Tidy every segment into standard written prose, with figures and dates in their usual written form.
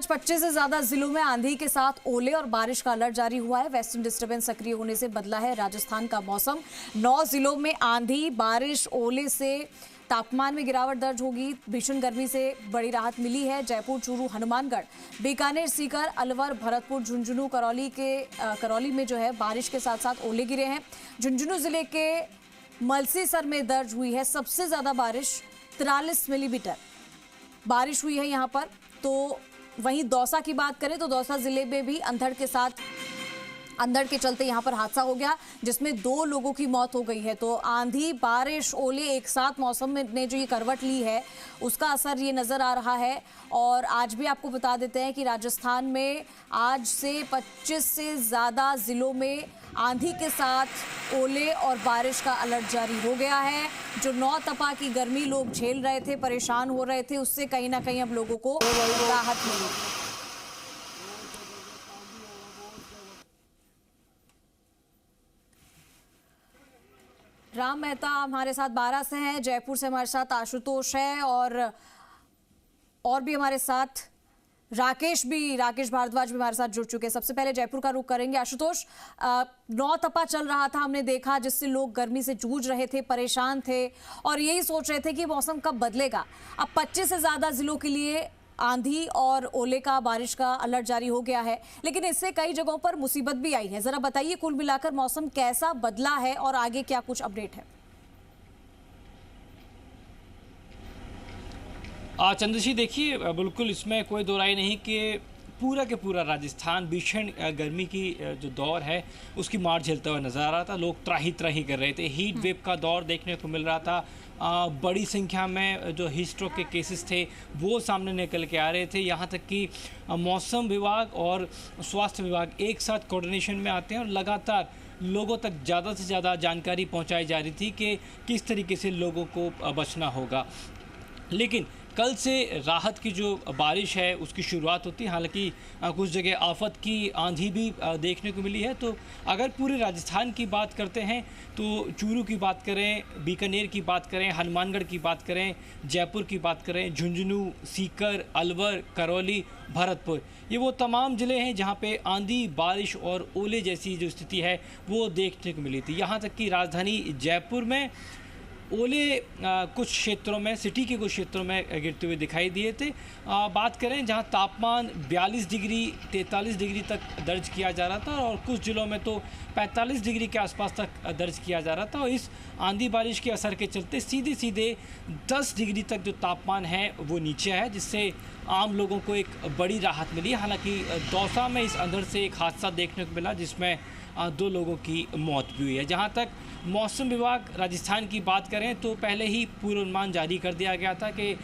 आज 25 से ज्यादा जिलों में आंधी के साथ ओले और बारिश का अलर्ट जारी हुआ है। वेस्टर्न डिस्टर्बेंस सक्रिय होने से बदला है राजस्थान का मौसम। 9 जिलों में आंधी, बारिश, ओले से तापमान में गिरावट दर्ज होगी। भीषण गर्मी से बड़ी राहत मिली है। जयपुर, चूरू, हनुमानगढ़, बीकानेर, सीकर, अलवर, भरतपुर, झुंझुनू, करौली में जो है बारिश के साथ साथ ओले गिरे हैं। झुंझुनू जिले के मलसीसर में दर्ज हुई है सबसे ज्यादा बारिश, 43 मिलीमीटर बारिश हुई है यहां पर। तो वहीं दौसा की बात करें तो दौसा जिले में भी अंधड़ के चलते यहां पर हादसा हो गया, जिसमें 2 लोगों की मौत हो गई है। तो आंधी, बारिश, ओले एक साथ मौसम ने जो ये करवट ली है उसका असर ये नजर आ रहा है। और आज भी आपको बता देते हैं कि राजस्थान में आज से 25 से ज्यादा जिलों में आंधी के साथ ओले और बारिश का अलर्ट जारी हो गया है। जो 9 तपा की गर्मी लोग झेल रहे थे, परेशान हो रहे थे, उससे कहीं ना कहीं अब लोगों को राहत मिली। राम मेहता हमारे साथ 12 से हैं, जयपुर से हमारे साथ आशुतोष है और भी हमारे साथ राकेश भारद्वाज भी हमारे साथ जुड़ चुके हैं। सबसे पहले जयपुर का रुख करेंगे। आशुतोष, 9 तपा चल रहा था, हमने देखा, जिससे लोग गर्मी से जूझ रहे थे, परेशान थे और यही सोच रहे थे कि मौसम कब बदलेगा। अब 25 से ज्यादा जिलों के लिए आंधी और ओले का, बारिश का अलर्ट जारी हो गया है, लेकिन इससे कई जगहों पर मुसीबत भी आई है। जरा बताइए कुल मिलाकर मौसम कैसा बदला है और आगे क्या कुछ अपडेट है? चंद्रशी, देखिए, बिल्कुल इसमें कोई दो राय नहीं कि पूरा के पूरा राजस्थान भीषण गर्मी की जो दौर है उसकी मार झेलता हुआ नजर आ रहा था। लोग त्राही त्राही कर रहे थे। हीट वेव का दौर देखने को मिल रहा था। बड़ी संख्या में जो हीट स्ट्रोक के केसेस थे वो सामने निकल के आ रहे थे। यहाँ तक कि मौसम विभाग और स्वास्थ्य विभाग एक साथ कोऑर्डिनेशन में आते हैं और लगातार लोगों तक ज़्यादा से ज़्यादा जानकारी पहुँचाई जा रही थी कि किस तरीके से लोगों को बचना होगा। लेकिन कल से राहत की जो बारिश है उसकी शुरुआत होती है। हालांकि कुछ जगह आफत की आंधी भी देखने को मिली है। तो अगर पूरे राजस्थान की बात करते हैं तो चूरू की बात करें, बीकानेर की बात करें, हनुमानगढ़ की बात करें, जयपुर की बात करें, झुंझुनू, सीकर, अलवर, करौली, भरतपुर, ये वो तमाम ज़िले हैं जहाँ पे आंधी, बारिश और ओले जैसी जो स्थिति है वो देखने को मिली थी। यहाँ तक कि राजधानी जयपुर में ओले कुछ क्षेत्रों में, सिटी के कुछ क्षेत्रों में गिरते हुए दिखाई दिए थे। बात करें जहां तापमान 42 डिग्री 43 डिग्री तक दर्ज किया जा रहा था और कुछ जिलों में तो 45 डिग्री के आसपास तक दर्ज किया जा रहा था। और इस आंधी बारिश के असर के चलते सीधे 10 डिग्री तक जो तापमान है वो नीचे है, जिससे आम लोगों को एक बड़ी राहत मिली। हालांकि दौसा में इस अंधड़ से एक हादसा देखने को मिला जिसमें 2 लोगों की मौत भी हुई है। जहां तक मौसम विभाग राजस्थान की बात करें तो पहले ही पूर्वानुमान जारी कर दिया गया था कि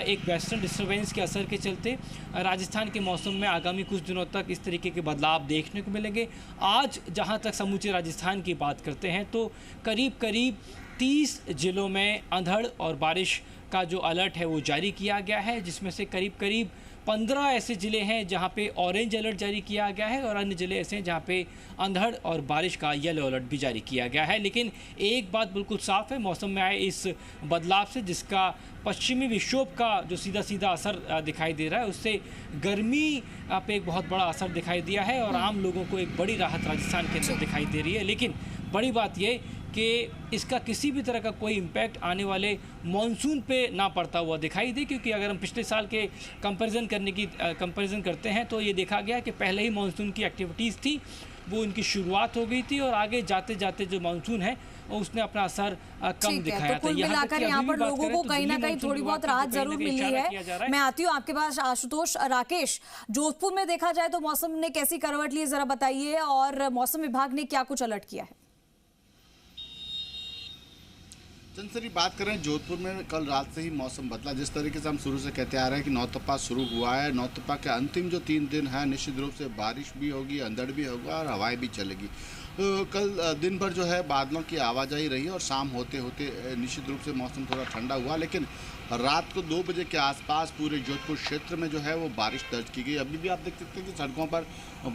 एक वेस्टर्न डिस्टर्बेंस के असर के चलते राजस्थान के मौसम में आगामी कुछ दिनों तक इस तरीके के बदलाव देखने को मिलेंगे। आज जहां तक समूचे राजस्थान की बात करते हैं तो करीब 30 जिलों में अंधड़ और बारिश का जो अलर्ट है वो जारी किया गया है, जिसमें से करीब 15 ऐसे ज़िले हैं जहां पे ऑरेंज अलर्ट जारी किया गया है और अन्य ज़िले ऐसे हैं जहां पे अंधड़ और बारिश का येलो अलर्ट भी जारी किया गया है। लेकिन एक बात बिल्कुल साफ है, मौसम में आए इस बदलाव से, जिसका पश्चिमी विक्षोभ का जो सीधा असर दिखाई दे रहा है, उससे गर्मी पे एक बहुत बड़ा असर दिखाई दिया है और आम लोगों को एक बड़ी राहत राजस्थान के अंदर दिखाई दे रही है। लेकिन बड़ी बात यह कि इसका किसी भी तरह का कोई इम्पैक्ट आने वाले मॉनसून पे ना पड़ता हुआ दिखाई दे, क्योंकि अगर हम पिछले साल के कंपैरिजन करते हैं तो ये देखा गया कि पहले ही मॉनसून की एक्टिविटीज़ थी वो उनकी शुरुआत हो गई थी और आगे जाते जाते जो मॉनसून है उसने अपना असर कम दिखाया था। तो कुल मिलाकर यहाँ पर लोगों को कहीं ना कहीं थोड़ी बहुत राहत जरूर मिली है। मैं आती हूँ आपके पास आशुतोष। राकेश, जोधपुर में देखा जाए तो मौसम ने कैसी करवट ली, जरा बताइए, और मौसम विभाग ने क्या कुछ अलर्ट किया है? चंद्रसरी, बात करें जोधपुर में कल रात से ही मौसम बदला। जिस तरीके से हम शुरू से कहते आ रहे हैं कि 9 तपा शुरू हुआ है, 9 तपा के अंतिम जो 3 दिन है निश्चित रूप से बारिश भी होगी, अंधड़ भी होगा और हवाएं भी चलेगी। तो कल दिन भर जो है बादलों की आवाजाही रही और शाम होते होते निश्चित रूप से मौसम थोड़ा ठंडा हुआ, लेकिन रात को 2 बजे के आसपास पूरे जोधपुर क्षेत्र में जो है वो बारिश दर्ज की गई। अभी भी आप देख सकते हैं कि सड़कों पर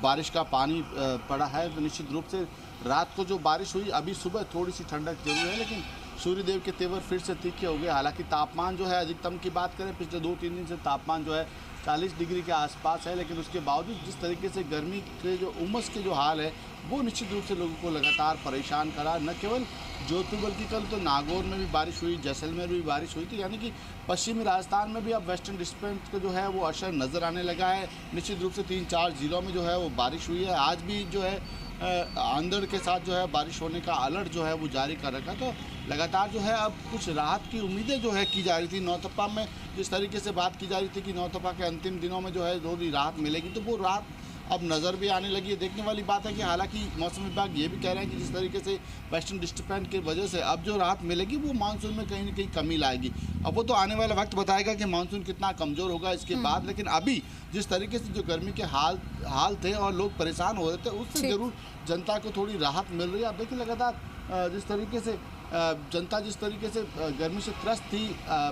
बारिश का पानी पड़ा है। तो निश्चित रूप से रात को जो बारिश हुई, अभी सुबह थोड़ी सी ठंडक जरूर है, लेकिन सूर्यदेव के तेवर फिर से तीखे हो गए। हालांकि तापमान जो है, अधिकतम की बात करें, पिछले 2-3 दिन से तापमान जो है 40 डिग्री के आसपास है, लेकिन उसके बावजूद जिस तरीके से गर्मी के जो उमस के जो हाल है वो निश्चित रूप से लोगों को लगातार परेशान करा। न केवल जोधपुर बल्कि कल तो नागौर में भी बारिश हुई, जैसलमेर में भी बारिश हुई थी, यानी कि पश्चिमी राजस्थान में भी अब वेस्टर्न डिस्टर्बेंस का जो है वो असर नज़र आने लगा है। निश्चित रूप से 3-4 जिलों में जो है वो बारिश हुई है। आज भी जो है आंधड़ के साथ जो है बारिश होने का अलर्ट जो है वो जारी कर रखा। तो लगातार जो है अब कुछ राहत की उम्मीदें जो है की जा रही थी। नौतपा में जिस तरीके से बात की जा रही थी कि नौतपा के अंतिम दिनों में जो है थोड़ी राहत मिलेगी, तो वो राहत अब नज़र भी आने लगी है। देखने वाली बात है कि हालांकि मौसम विभाग ये भी कह रहे हैं कि जिस तरीके से वेस्टर्न डिस्टर्बेंस की वजह से अब जो राहत मिलेगी वो मानसून में कहीं ना कहीं कमी लाएगी। अब वो तो आने वाला वक्त बताएगा कि मानसून कितना कमज़ोर होगा इसके बाद, लेकिन अभी जिस तरीके से जो गर्मी के हाल थे और लोग परेशान हो रहे थे, उससे ज़रूर जनता को थोड़ी राहत मिल रही है। अब देखिए लगातार जिस तरीके से जनता जिस तरीके से गर्मी से त्रस्त थी,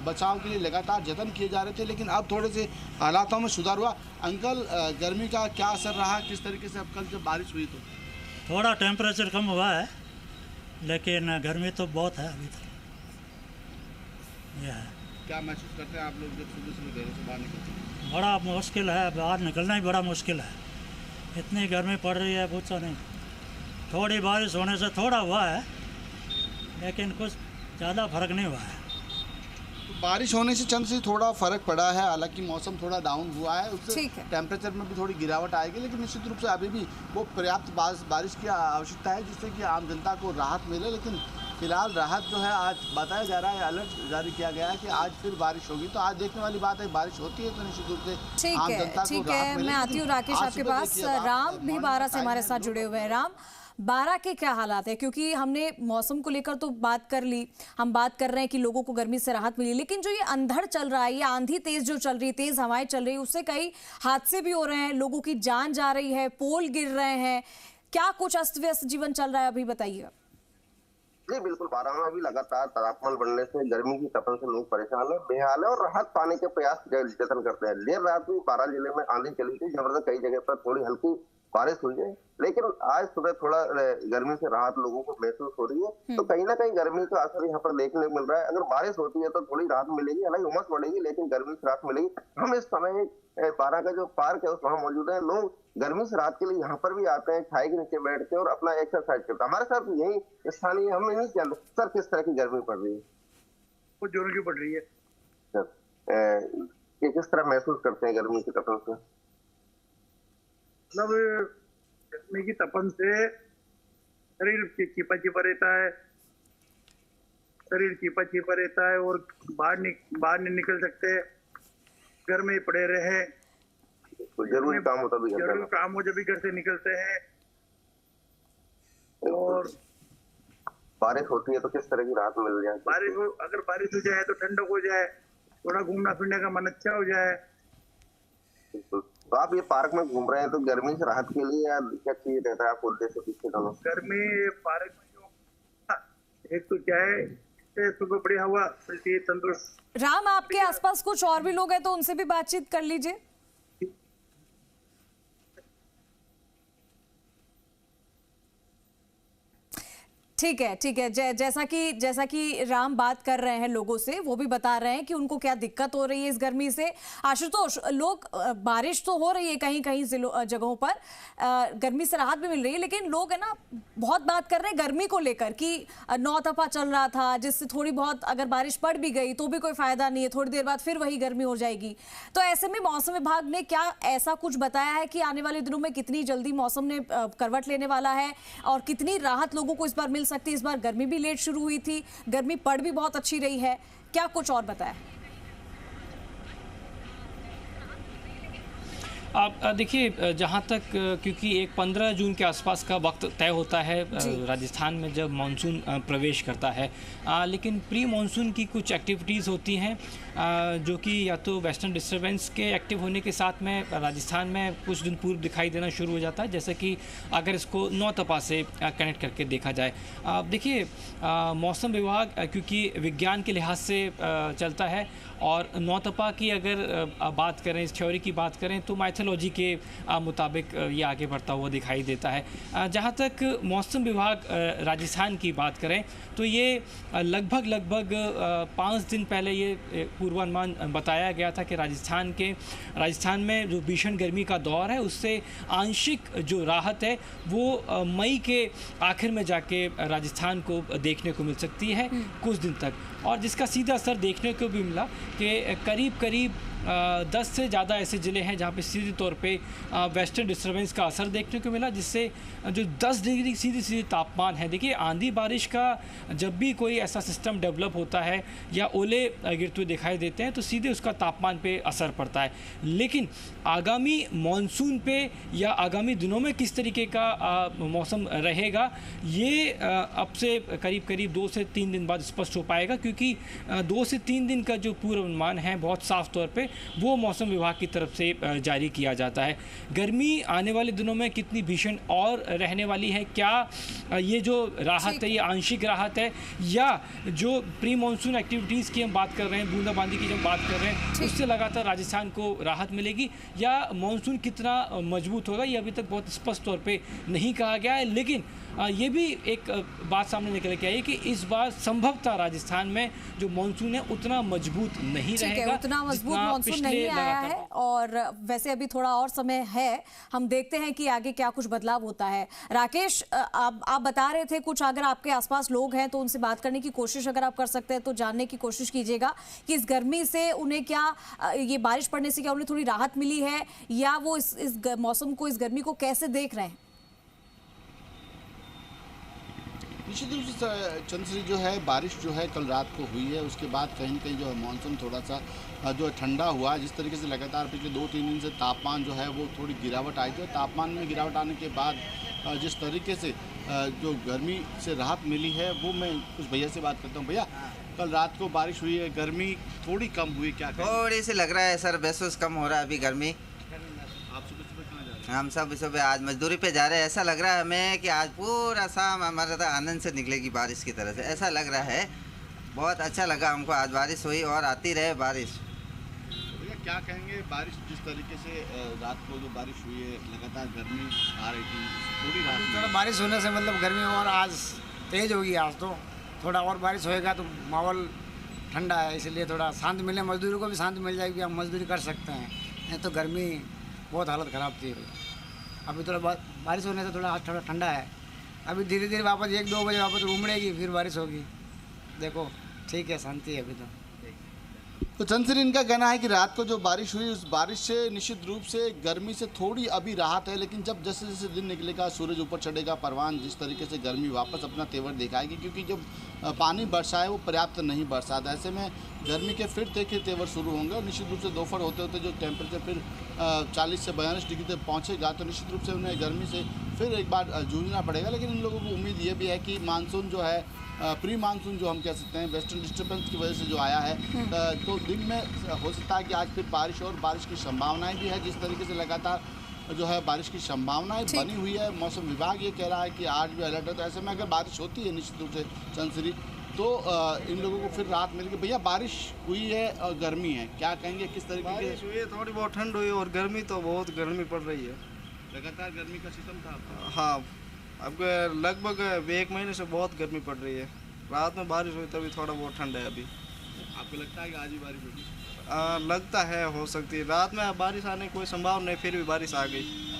बचाव के लिए लगातार जतन किए जा रहे थे, लेकिन अब थोड़े से हालातों में सुधार हुआ। अंकल, गर्मी का क्या असर रहा, किस तरीके से अब कल जब बारिश हुई तो? थोड़ा टेम्परेचर कम हुआ है, लेकिन गर्मी तो बहुत है अभी तक। यह है। क्या महसूस करते हैं आप लोग जब सुबह सुबह घरों से बाहर निकलते हैं? बड़ा मुश्किल है, बाहर निकलना ही बड़ा मुश्किल है। इतनी गर्मी पड़ रही है, पूछो नहीं। थोड़ी बारिश होने से थोड़ा हुआ है, लेकिन कुछ ज़्यादा फर्क नहीं हुआ है। तो बारिश होने से चंद से थोड़ा फर्क पड़ा है, हालांकि मौसम थोड़ा डाउन हुआ है, उससे टेम्परेचर में भी थोड़ी गिरावट आएगी, लेकिन निश्चित रूप से अभी भी वो पर्याप्त बारिश की आवश्यकता है जिससे कि आम जनता को राहत मिले। लेकिन फिलहाल राहत जो है, आज बताया जा रहा है, अलर्ट जारी किया गया है कि आज फिर बारिश होगी। तो आज देखने वाली बात है, बारिश होती है तो निश्चित रूप से आम जनता को राहत मिलेगी। मैं आती हूँ राकेश आपके पास। राम भी बारा से हमारे साथ जुड़े हुए हैं। राम, बारा के क्या हालात है? क्योंकि हमने मौसम को लेकर तो बात कर ली, हम बात कर रहे हैं कि लोगों को गर्मी से राहत मिली, लेकिन जो ये अंधड़ चल रहा है, ये आंधी तेज जो चल रही है, तेज हवाएं चल रही है, उससे कई हादसे भी हो रहे हैं, लोगों की जान जा रही है, पोल गिर रहे हैं। क्या कुछ अस्त व्यस्त जीवन चल रहा है, अभी बताइए। जी बिल्कुल, बारह में अभी लगातार तापमान बढ़ने से गर्मी की तपन से लोग परेशान है, बेहाल है और राहत पाने के प्रयास जतन करते हैं। देर रात में 12 जिले में आंधी चली थी, जबरदस्त, कई जगह पर थोड़ी हल्की बारिश हुई है, लेकिन आज सुबह थोड़ा गर्मी से राहत लोगों को महसूस हो रही है। तो कहीं ना कहीं गर्मी का असर यहाँ पर देखने को मिल रहा है। अगर बारिश होती है तो थोड़ी राहत मिलेगी, हालांकि उमस बढ़ेगी, लेकिन गर्मी से राहत मिलेगी। हम इस समय बारा का जो पार्क है उस वहाँ मौजूद है। लोग गर्मी से राहत के लिए यहाँ पर भी आते हैं, छाई के नीचे बैठ के और अपना एक्सरसाइज करते हैं। हमारे साथ यही स्थानीय, हम नहीं जानते सर किस तरह की गर्मी पड़ रही है। कुछ जोरों की पड़ रही है सर, ये किस तरह महसूस करते हैं गर्मी की तपन से? मतलब गर्मी की तपन से शरीर चिपा चिपा रहता है, शरीर चिपा चिपा रहता है और बाहर नहीं निकल सकते, घर में ही पड़े रहे। तो जरूरी काम होता भी, जरूरी काम हो जब भी घर से निकलते हैं। और बारिश होती है तो किस तरह की राहत मिल जाए? अगर बारिश हो जाए तो ठंडक हो जाए, थोड़ा घूमना फिरने का मन अच्छा हो जाए। तो आप ये पार्क में घूम रहे हैं तो गर्मी से राहत के लिए या क्या चीज रहता है आपको उद्देश्य पीछे दोनों? गर्मी पार्क में जो एक तो क्या है, सुबह बड़ी हवा चलती है, तंदुरुस्त। राम, आपके आसपास कुछ और भी लोग हैं तो उनसे भी बातचीत कर लीजिए। ठीक है। जैसा कि राम बात कर रहे हैं लोगों से, वो भी बता रहे हैं कि उनको क्या दिक्कत हो रही है इस गर्मी से। आशुतोष, लोग, बारिश तो हो रही है कहीं कहीं जगहों पर, गर्मी से राहत भी मिल रही है, लेकिन लोग है ना बहुत बात कर रहे हैं गर्मी को लेकर कि नौतपा चल रहा था, जिससे थोड़ी बहुत अगर बारिश पड़ भी गई तो भी कोई फायदा नहीं है, थोड़ी देर बाद फिर वही गर्मी हो जाएगी। तो ऐसे में मौसम विभाग ने क्या ऐसा कुछ बताया है कि आने वाले दिनों में कितनी जल्दी मौसम ने करवट लेने वाला है और कितनी राहत लोगों को इस बार मिल सकती है? इस बार गर्मी भी लेट शुरू हुई थी, गर्मी पड़ भी बहुत अच्छी रही है, क्या कुछ और बताया? आप देखिए, जहाँ तक, क्योंकि एक 15 जून के आसपास का वक्त तय होता है राजस्थान में जब मानसून प्रवेश करता है, लेकिन प्री मानसून की कुछ एक्टिविटीज़ होती हैं जो कि या तो वेस्टर्न डिस्टर्बेंस के एक्टिव होने के साथ में राजस्थान में कुछ दिन पूर्व दिखाई देना शुरू हो जाता है, जैसे कि अगर इसको नौतपा से कनेक्ट करके देखा जाए। देखिए, मौसम विभाग क्योंकि विज्ञान के लिहाज से चलता है और नौतपा की अगर बात करें, इस थ्योरी की बात करें, तो माइथोलॉजी टेक्नोलॉजी के मुताबिक ये आगे बढ़ता हुआ दिखाई देता है। जहाँ तक मौसम विभाग राजस्थान की बात करें तो ये लगभग 5 दिन पहले ये पूर्वानुमान बताया गया था कि राजस्थान में जो भीषण गर्मी का दौर है उससे आंशिक जो राहत है वो मई के आखिर में जाके राजस्थान को देखने को मिल सकती है कुछ दिन तक, और जिसका सीधा असर देखने को भी मिला कि करीब 10 से ज़्यादा ऐसे ज़िले हैं जहाँ पे सीधे तौर पे वेस्टर्न डिस्टर्बेंस का असर देखने को मिला, जिससे जो 10 डिग्री सीधे तापमान है। देखिए आंधी बारिश का जब भी कोई ऐसा सिस्टम डेवलप होता है या ओले गिरते हुए दिखाई देते हैं तो सीधे उसका तापमान पे असर पड़ता है, लेकिन आगामी मॉनसून पे या आगामी दिनों में किस तरीके का मौसम रहेगा ये अब से करीब 2 से 3 दिन बाद स्पष्ट हो पाएगा, क्योंकि 2 से 3 दिन का जो पूर्वानुमान है बहुत साफ तौर पे वो मौसम विभाग की तरफ से जारी किया जाता है। गर्मी आने वाले दिनों में कितनी भीषण और रहने वाली है, क्या ये जो राहत है ये आंशिक राहत है या जो प्री मानसून एक्टिविटीज़ की हम बात कर रहे हैं, बूंदाबांदी की जब बात कर रहे हैं उससे लगातार राजस्थान को राहत मिलेगी, या मानसून कितना मजबूत होगा ये अभी तक बहुत स्पष्ट तौर पे नहीं कहा गया है। लेकिन ये भी एक बात सामने निकल के आई कि इस बार संभवतः राजस्थान में जो मानसून है उतना मजबूत नहीं रहेगा, उतना मजबूत मानसून नहीं आया है, और वैसे अभी थोड़ा और समय है, हम देखते हैं कि आगे क्या कुछ बदलाव होता है। राकेश, आप बता रहे थे कुछ, अगर आपके आसपास लोग हैं तो उनसे बात करने की कोशिश अगर आप कर सकते हैं तो जानने की कोशिश कीजिएगा कि इस गर्मी से उन्हें क्या, ये बारिश पड़ने से क्या उन्हें थोड़ी राहत मिली है, या वो इस मौसम को, इस गर्मी को कैसे देख रहे हैं। निश्चित रूप से चंद्रश्री जो है बारिश जो है कल रात को हुई है, उसके बाद कहीं न कहीं जो है मॉनसून थोड़ा सा जो है ठंडा हुआ है। जिस तरीके से लगातार पिछले 2-3 दिन से तापमान जो है वो थोड़ी गिरावट आई थी, और तापमान में गिरावट आने के बाद जिस तरीके से जो गर्मी से राहत मिली है वो मैं कुछ भैया से बात करता हूँ। भैया, कल रात को बारिश हुई है, गर्मी थोड़ी कम हुई, क्या थोड़ी सी लग रहा है सर, महसूस कम हो रहा है अभी गर्मी। हम सब सुबह आज मजदूरी पे जा रहे हैं, ऐसा लग रहा है हमें कि आज पूरा शाम हमारा तो आनंद से निकलेगी बारिश की तरह से, ऐसा लग रहा है। बहुत अच्छा लगा हमको, आज बारिश हुई और आती रहे बारिश। भैया क्या कहेंगे, बारिश जिस तरीके से रात को जो बारिश हुई है, लगातार गर्मी आ रही थी, थोड़ी रात थोड़ा बारिश होने से मतलब गर्मी और आज तेज़ होगी, आज तो थोड़ा और बारिश होएगा तो माहौल ठंडा है, इसलिए थोड़ा शांति मिले, मजदूरों को भी शांति मिल जाएगी, हम मजदूरी कर सकते हैं, नहीं तो गर्मी बहुत हालत ख़राब थी। अभी थोड़ा बारिश होने से थोड़ा आज थोड़ा ठंडा है, अभी धीरे धीरे वापस 1-2 बजे वापस उमड़ेगी, फिर बारिश होगी। देखो ठीक है, शांति है अभी तो चंद्रश्री, इनका कहना है कि रात को जो बारिश हुई उस बारिश से निश्चित रूप से गर्मी से थोड़ी अभी राहत है, लेकिन जब जैसे जैसे दिन निकलेगा, सूरज ऊपर चढ़ेगा, परवान जिस तरीके से गर्मी वापस अपना तेवर दिखाएगी, क्योंकि जब पानी बरसा है वो पर्याप्त नहीं बरसा था, ऐसे में गर्मी के फिर तीखे तेवर शुरू होंगे, और निश्चित रूप से दोपहर होते होते जो टेम्परेचर फिर 40 से 42 डिग्री तक पहुँचेगा तो निश्चित रूप से उन्हें गर्मी से फिर एक बार जूझना पड़ेगा। लेकिन इन लोगों को उम्मीद ये भी है कि मानसून जो है, प्री मानसून जो हम कह सकते हैं, वेस्टर्न डिस्टर्बेंस की वजह से जो आया है, तो दिन में हो सकता है कि आज फिर बारिश और बारिश की संभावनाएं भी है। जिस तरीके से लगातार जो है बारिश की संभावनाएं बनी हुई है, मौसम विभाग ये कह रहा है कि आज भी अलर्ट है, तो ऐसे में अगर बारिश होती है निश्चित रूप से चंद्रश्री तो इन लोगों को फिर राहत मिलेगी। भैया, बारिश हुई है और गर्मी है, क्या कहेंगे, किस तरीके की बारिश हुई है, थोड़ी बहुत ठंड हुई, और गर्मी तो बहुत गर्मी पड़ रही है, लगातार गर्मी का सिस्टम था आपका? हाँ, अब लगभग 1 महीने से बहुत गर्मी पड़ रही है। रात में बारिश हुई तभी थोड़ा बहुत ठंड है अभी। आपको लगता है कि आज ही बारिश होगी? लगता है, हो सकती है। रात में बारिश आने की कोई संभावना नहीं, फिर भी बारिश आ गई।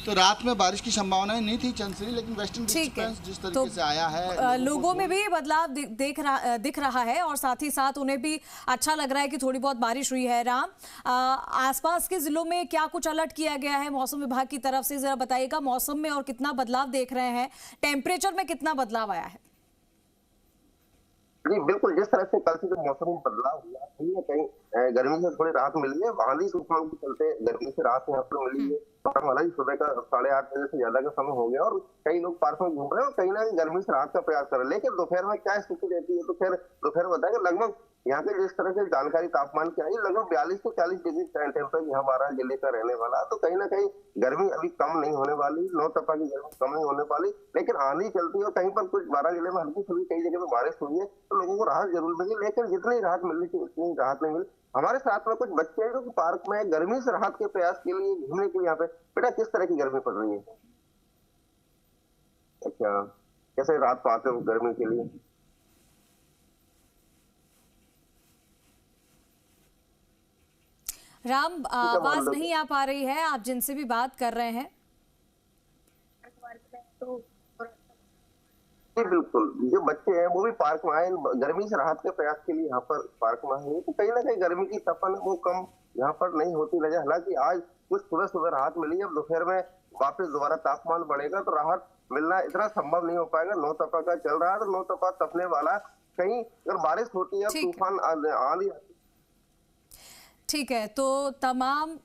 तो रात में बारिश की संभावनाएं नहीं थी चंद्रश्री, लेकिन वेस्टर्न डिस्टर्बेंस जिस तरीके से आया है, लोगों में भी बदलाव दिख रहा है, और साथ ही साथ उन्हें भी अच्छा लग रहा है कि थोड़ी बहुत बारिश हुई है। राम, आसपास के जिलों में क्या कुछ अलर्ट किया गया है मौसम विभाग की तरफ से, जरा बताइएगा मौसम में, और कितना बदलाव देख रहे हैं, टेम्परेचर में कितना बदलाव आया है? जी बिल्कुल, जिस तरह से कल से जो मौसम में बदलाव हुआ, कहीं ना कहीं गर्मी से थोड़ी राहत मिली है। आंधी तूफान के चलते गर्मी से राहत यहाँ पर मिली है। हालांकि सुबह का 8:30 बजे से ज्यादा का समय हो गया, और कई लोग पार्क में घूम रहे हैं और कहीं ना कहीं गर्मी से राहत का प्रयास कर रहे हैं। लेकिन दोपहर में क्या स्थिति रहती है, तो फिर दोपहर बताएंगे। लगभग यहाँ पे जिस तरह से जानकारी तापमान की आई, लगभग 42 से 40 डिग्री टेम्परेचर यहाँ 12 जिले का रहने वाला, तो कहीं ना कहीं गर्मी अभी कम नहीं होने वाली, नौतपा की गर्मी कम नहीं होने वाली। लेकिन आंधी चलती है और कहीं पर कुछ 12 जिले में हल्की फुल्की, कई जगह पे बारिश हुई है, तो लोगों को राहत जरूर मिली, लेकिन जितनी राहत मिलनी थी उतनी राहत नहीं मिली। हमारे साथ में कुछ बच्चे हैं जो कि पार्क में गर्मी से राहत के प्रयास के लिए घूमने के लिए यहाँ पे, बेटा किस तरह की गर्मी पड़ रही है? अच्छा, कैसे रात को आते हो गर्मी के लिए? राम, आवाज नहीं आ पा रही है, आप जिनसे भी बात कर रहे हैं। जी बिल्कुल, जो बच्चे हैं वो भी पार्क में आए गर्मी से राहत के प्रयास के लिए यहाँ पर पार्क में आए, तो कहीं ना कहीं गर्मी की तपन वो कम यहाँ पर नहीं होती नजर। हालांकि आज कुछ सुबह सुबह राहत मिली है, दोपहर में वापस दोबारा तापमान बढ़ेगा तो राहत मिलना इतना संभव नहीं हो पाएगा। नौ तपा का चल रहा है तो नौ तपा तपने वाला, कहीं अगर बारिश होती है तूफान आंधी। ठीक है, तो तमाम